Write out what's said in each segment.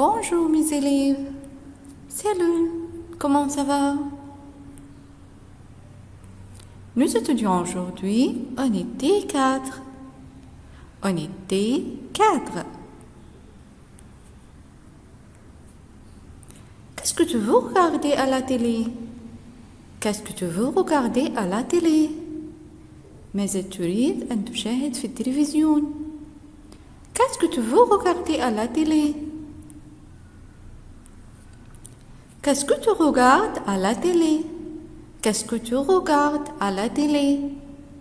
Bonjour mes élèves. Salut, comment ça va? Nous étudions aujourd'hui unité 4. Unité 4. Qu'est-ce que tu veux regarder à la télé? Qu'est-ce que tu veux regarder à la télé؟ ماذا تريد أن تشاهد في التلفزيون؟ Qu'est-ce que tu veux regarder à la télé? Qu'est-ce que tu regardes à la télé? Qu'est-ce que tu regardes à la télé?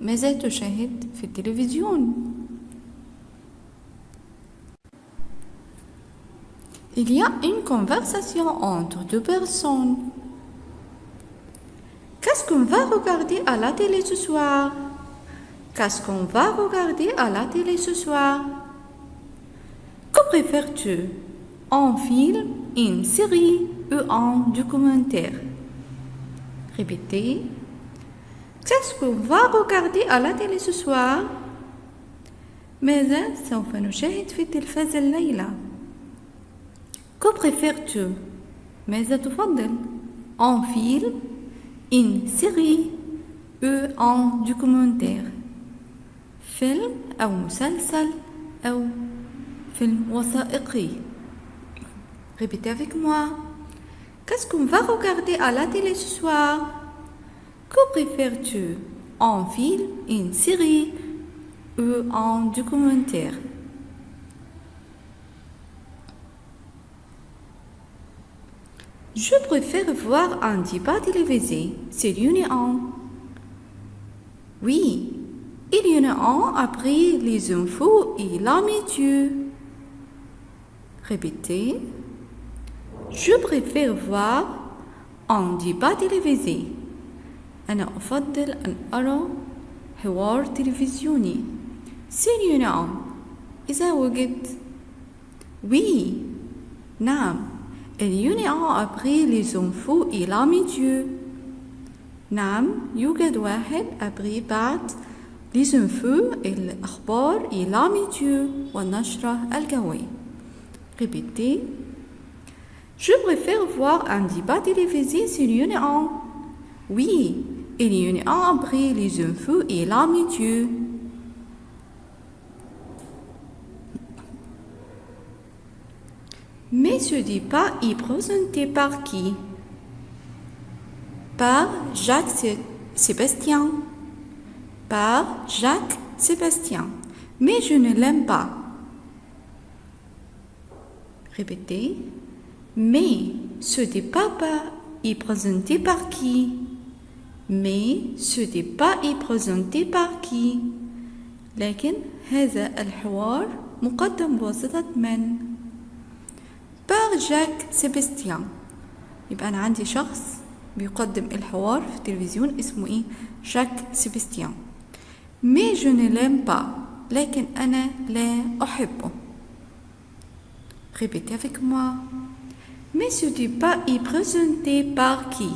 ماذا تشاهد في التلفزيون؟ Il y a une conversation entre deux personnes. Qu'est-ce qu'on va regarder à la télé ce soir? Qu'est-ce qu'on va regarder à la télé ce soir? Que préfères-tu? Un film, une série ou un documentaire? Répétez. Qu'est-ce qu'on va regarder à la télé ce soir? ماذا سوف نشاهد في التلفاز الليلة؟ Que préfères-tu? ماذا تفضل؟ Un film, une série ou un documentaire؟ فيلم أو مسلسل أو فيلم وثائقي. Répétez avec moi. Qu'est-ce qu'on va regarder à la télé ce soir? Que préfères-tu? Un film, une série ou un documentaire? Je préfère voir un débat télévisé. C'est l'Union. Oui, il y en a un après les infos et la météo. Répétez. Je préfère voir un débat télévisé. أنا أفضل أن أرى حوار تلفزيوني. C'est l'Union. إذا وجد. Oui. نعم. Il y en a un après les infos et la météo. نعم يوجد واحد après بعد les infos الأخبار et la météo والنشرة الجوية. Répétez. Je préfère voir un débat télévisé sur l'Union. Oui, il y en a un après les infos et la météo. Mais ce débat est présenté par qui? Par Jacques Sébastien. Par Jacques Sébastien. Mais je ne l'aime pas. Répétez. Mais ce débat est présenté par qui? Mais ce débat est présenté par qui؟ لكن هذا الحوار مقدم بواسطة من؟ par Jacques Sébastien. يبقى أنا عندي شخص بيقدم الحوار في التلفزيون اسمه إيه؟ جاك سيباستيان. mais je ne l'aime pas. لكن أنا لا أحبه. Répétez avec moi. Mais ce débat est présenté par qui?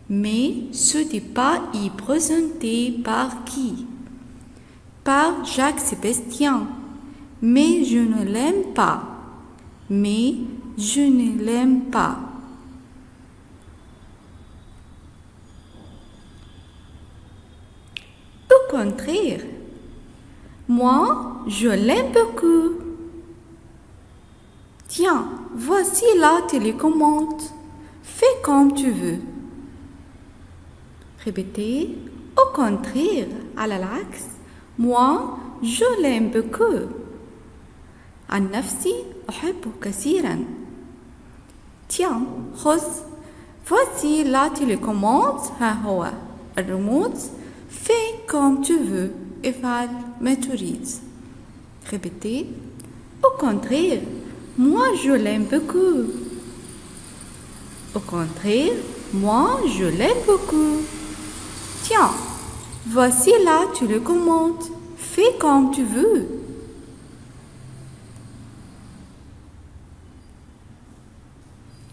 Mais ce débat est présenté par qui? Par Jacques Sébastien. Mais je ne l'aime pas. Mais je ne l'aime pas. Au contraire, moi, je l'aime beaucoup. Tiens, voici la télécommande. Fais comme tu veux. Répétez. Au contraire, على العكس. Moi, je l'aime beaucoup. عن نفسي أحبه كثيرا. Tiens, خذ. Voici la télécommande. ها هو الريموت. Fais comme tu veux. افعل ما تريد. Répétez. Au contraire, moi je l'aime beaucoup. Au contraire, moi je l'aime beaucoup. Tiens, voici la télécommande. Fais comme tu veux.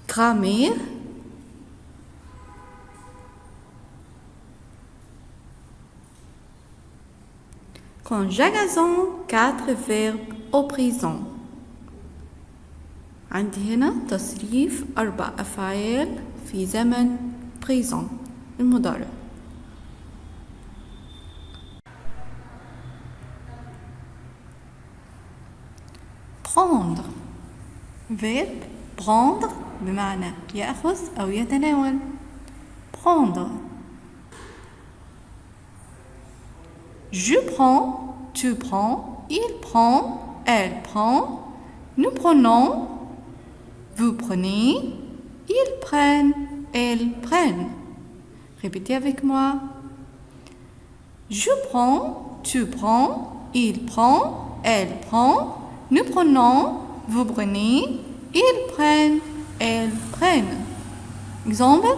Grammaire. Conjugaison 4 verbes au présent. عندي هنا تصريف 4 أفعال في زمن présent المضارع. prendre verbe prendre بمعنى يأخذ أو يتناول. prendre. Je prends, tu prends, il prend, elle prend, nous prenons, vous prenez, ils prennent, elles prennent. Répétez avec moi. Je prends, tu prends, il prend, elle prend, nous prenons, vous prenez, ils prennent, elles prennent. Exemple.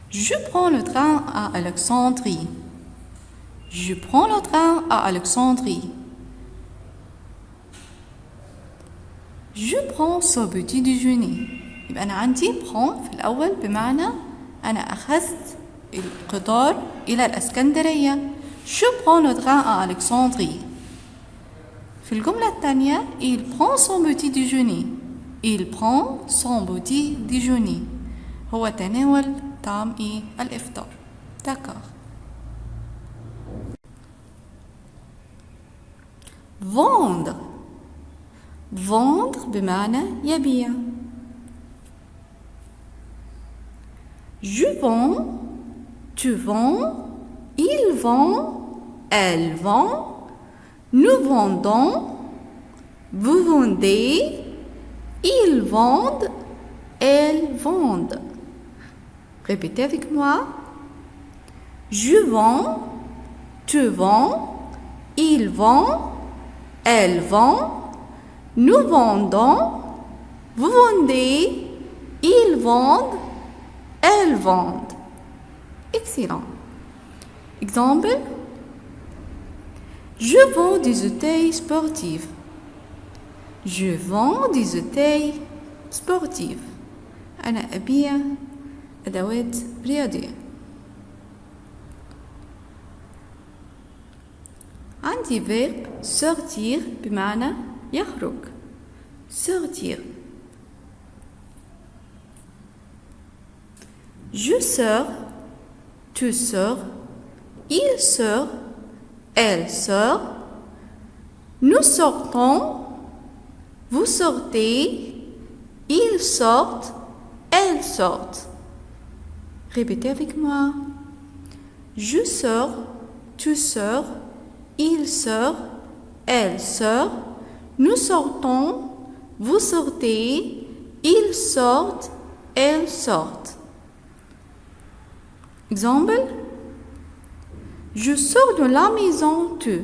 Je prends le train à Alexandrie. Je prends le train à Alexandrie. Je prends ce petit déjeuner. يبقى أنا عندي prends في الأول بمعنى أنا أخذت القطار إلى الإسكندرية. Je prends le train à Alexandrie. في الجملة الثانية il prend son petit déjeuner. Il prend son petit déjeuner. هو تناول طعام الإفطار. D'accord. vendre. vendre بمعنى يبيع. Je vends, tu vends, il vend, elle vend, nous vendons, vous vendez, ils vendent, elles vendent. Répétez avec moi. Je vends, tu vends, il vend, elle vend, nous vendons, vous vendez, ils vendent, elles vendent. Excellent. Exemple. Je vends des outeilles sportives. Je vends des outeilles sportives. أنا أبيع أدوات رياضية. عندي verbe sortir بمعنى يخرج. sortir. Je sors, tu sors, il sort, elle sort, nous sortons, vous sortez, ils sortent, elles sortent. Répétez avec moi. Je sors, tu sors, il sort, elle sort, nous sortons, vous sortez, ils sortent, elles sortent. Exemple. Je sors de la maison, tu.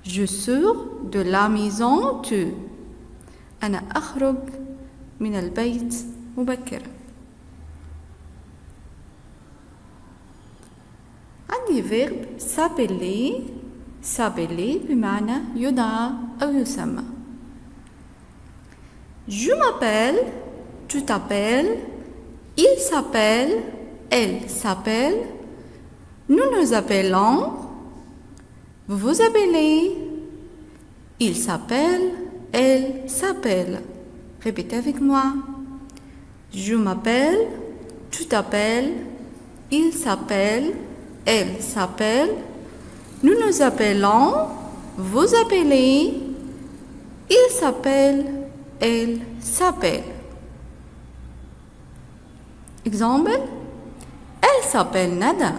Je sors de la maison, tu. أنا أخرج من البيت مبكرا. عندي verbe s'appeler. s'appeler بمعنى يدعى أو يسمى. Je m'appelle, tu t'appelles, il s'appelle, elle s'appelle, nous nous appelons, vous vous appelez, il s'appelle, elle s'appelle. Répétez avec moi. Je m'appelle, tu t'appelles, il s'appelle, elle s'appelle, nous nous appelons, vous appelez, il s'appelle, elle s'appelle. Exemple. Elle s'appelle Nada.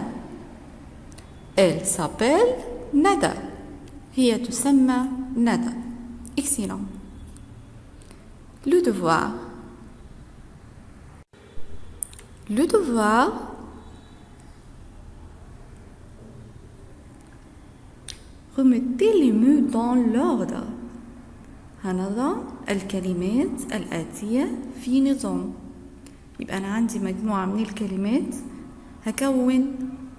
Elle s'appelle Nada. هي تسمى ندى. Excellent. Le devoir. Le devoir. Remettez les mots dans l'ordre. هنضع الكلمات الآتية في نظام. يبقى أنا عندي مجموعة من الكلمات هكون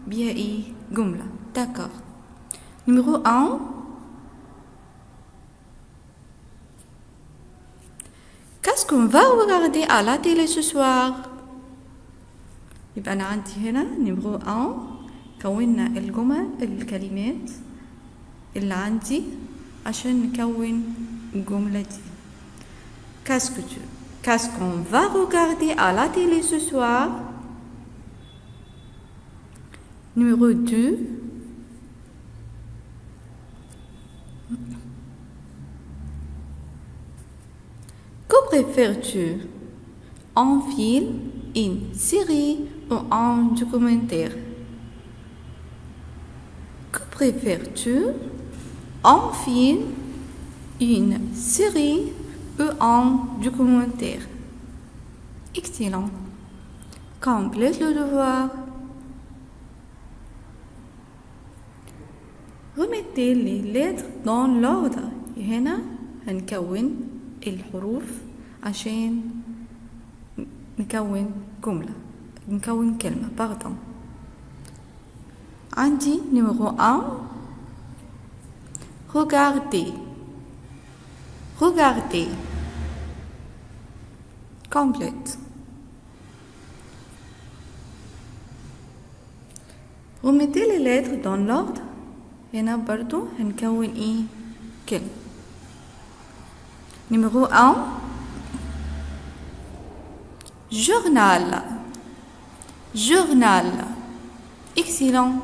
بها جملة. D'accord. Numéro 1. Qu'est-ce qu'on va regarder à la télé ce soir? يبقى أنا عندي هنا numéro 1 كونا الكلمات اللي عندي عشان نكون الجملة دي. Qu'est-ce qu'on va regarder à la télé ce soir? Numéro 2. Que préfères-tu? Un film, une série ou un documentaire? Que préfères-tu? Un film, une série ou un documentaire? Excellent. Complète le devoir. Remettez les lettres dans l'ordre. هنا هنكون الحروف عشان نكون كلمة pardon. عندي numéro 1. Regardez. Complète. Remettez les lettres dans l'ordre. هنا برضو هنكون كلمة. Numéro 1. Journal. Excellent.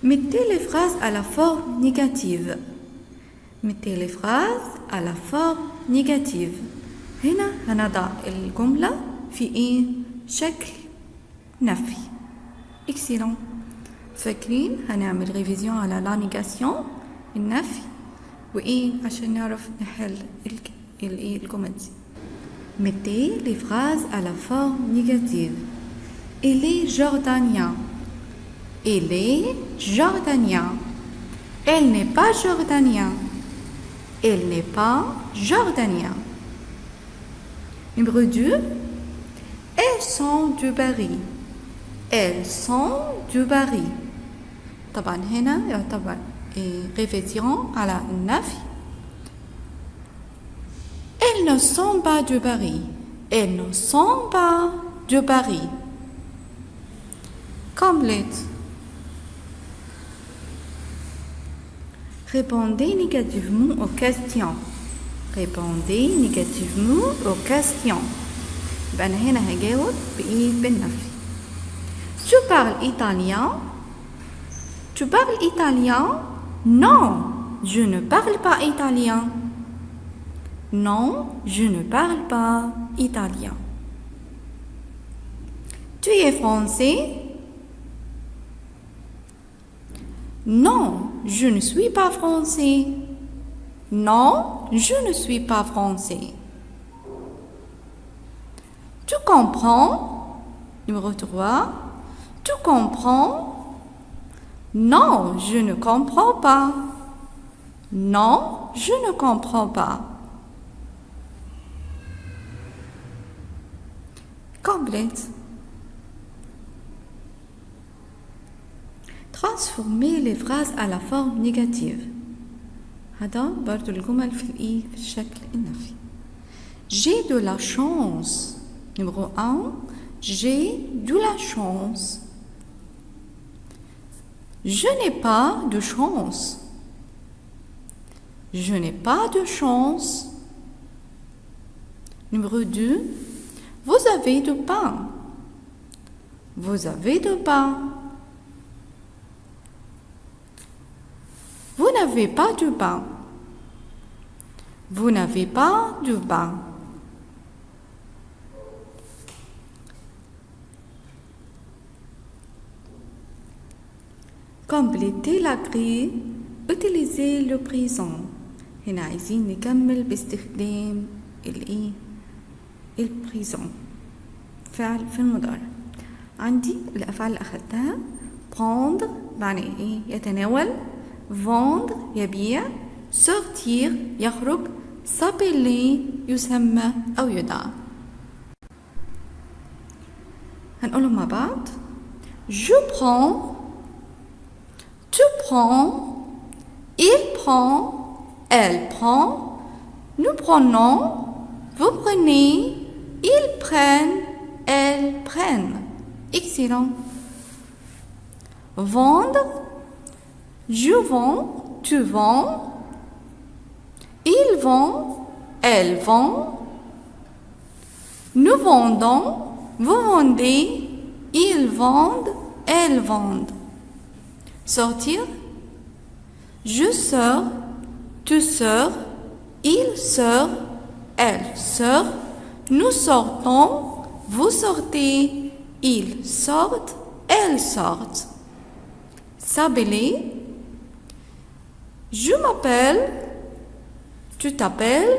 Mettez les phrases à la forme négative. هنا هنضع الجملة في شكل نفي. Excellent. فاكرين هنعمل ريفيزيون على لا نيجاسيون النفي عشان نعرف نحل الجمل دي. Mettez les phrases à la forme négative. Il est jordanien. Elle n'est pas jordanien. Numéro 2. Elles sont du Paris. طبعا هنا يعتبر ريفيزيون على النفي. Elles ne sont pas du Paris. Complète. Répondez négativement aux questions. يبقى أنا هنا هجاوب بالنفي. Tu parles italien? Non, je ne parle pas italien. Tu es français? Non, je ne suis pas français. Tu comprends? Numéro 3. Tu comprends? Non, je ne comprends pas. Complète. Transformez les phrases à la forme négative. هذا برضو الجمل في الشكل النفي. J'ai de la chance. Numéro 1. J'ai de la chance. Je n'ai pas de chance. Numéro 2. Vous avez du pain. Vous n'avez pas de pain. Complétez la grille. Utilisez le présent. هنا عايزين نكمل باستخدام البريزون فعل في المضارع. عندي الأفعال اللي أخذتها prendre معناه يتناول، vendre يبيع، sortir يخرج، s'appeler يسمى أو يدعى. هنقولهم مع بعض. Je prends. Tu prends. Il prend. Elle prend. Nous prenons. Vous prenez. Ils prennent. Elles prennent. Excellent. Vendre. Je vends, tu vends. Il vend, elle vend. Nous vendons, vous vendez. Ils vendent, elles vendent. Sortir. Je sors, tu sors. Il sort, elle sort. Nous sortons, vous sortez. Ils sortent, elles sortent. S'appeler. Je m'appelle, tu t'appelles,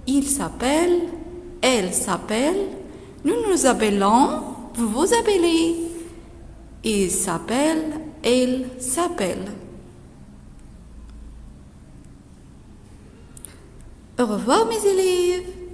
il s'appelle, elle s'appelle, nous nous appelons, vous vous appelez, il s'appelle, elle s'appelle. Au revoir mes élèves.